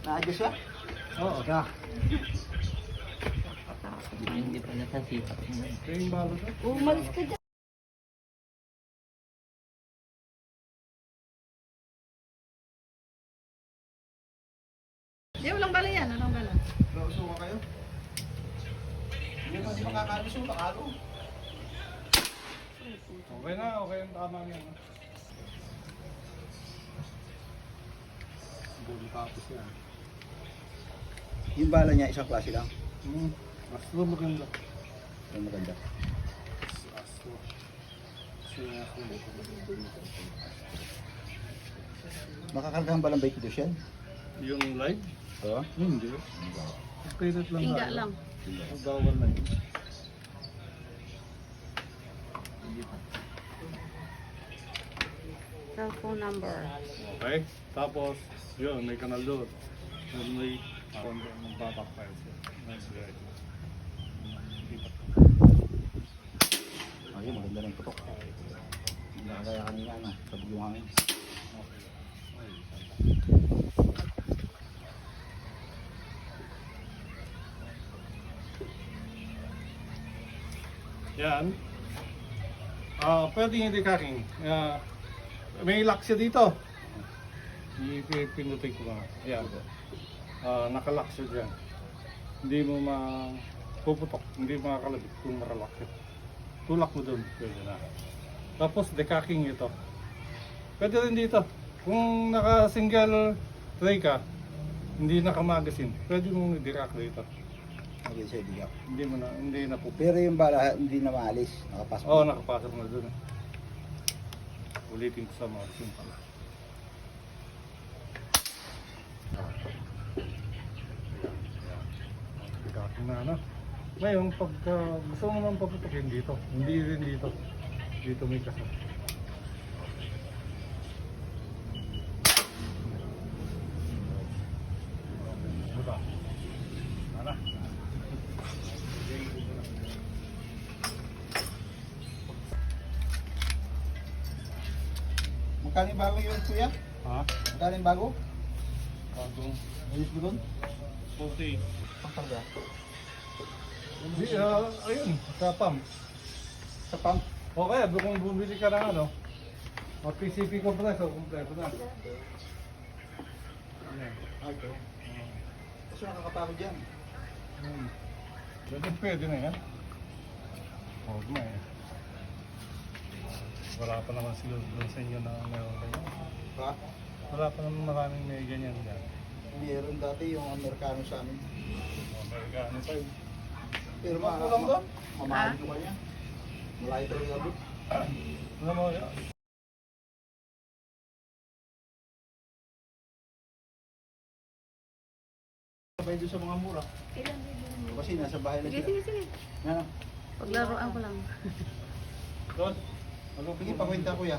Na-adjust ba? Oo. Hindi pa nasasipat. Kaya yung balot na. Umalis ka dyan. Di, walang bala yan. Walang bala. Nausuka kayo? Hindi mo makakaluso, makalo. Okay na, okay yung tama niya. Buli tapos yan. Yung bala niya, isang klase lang. Mas maganda. Ang maganda. Aso. Siya ako. Makakargahan ba ng bike ito yan? Yung live? Oo. Hindi. Pilit lang. Tingga lang. Bawal na yun. Cellphone number. Okay. Tapos, yun, may kanal doon. Then may batak file siya. Nice guy. Ayun, maganda ng putok. Hindi na kagaya kanina na, sabog yung hangin. Yan. Pwede hindi kaking. May lock siya dito. Pinutin ko lang. Yan. Nakalock siya dyan. Hindi mo mapuputok. Hindi makakalabit kung maralock siya. Tulak mo dun. Pwede na. Tapos decacking ito. Pwede rin dito. Kung naka-single tray ka, hindi naka-magazine, pwede mong i-decack dito. Okay, sa'yo, di ako. Hindi na po. Pero yung bala, hindi na maalis. Nakapasok. Oo, nakapasok na dun. Ulitin ko sa magazine pala. Decacking na, ano? Ngayon, pagka gusto mo naman paputokin dito, hindi rin dito. Dito may kasama. Buka. Ano? Magkano yung bago yun, kuya? Ha? Magkano yung bago? Bagong Ayos mo doon? 40. Pangkarga. Hindi, ayun, sa pump. Sa pump. Okay, kung bumili ka ng ano, PCP compressor, kompleto na. Ayan. Okay. Kasi nakakapagod dyan. Pwede na yan. Huwag na eh. Wala pa naman sila doon sa inyo na meron ganyan. Ha? Wala pa naman maraming may ganyan dyan. Meron dati yung Amerikano sa amin. Amerikano pa yun. Pero Kulang doon? mamahal ko kanya. Malayo talaga abot. Alam mo, Sabay doon sa mga mura. Ilan bibili mo? Kasi nasa bahay na Sige, sila. sige, sige. Ano? Paglaruan ko lang. doon. Ano Sige, pakwenta kuya.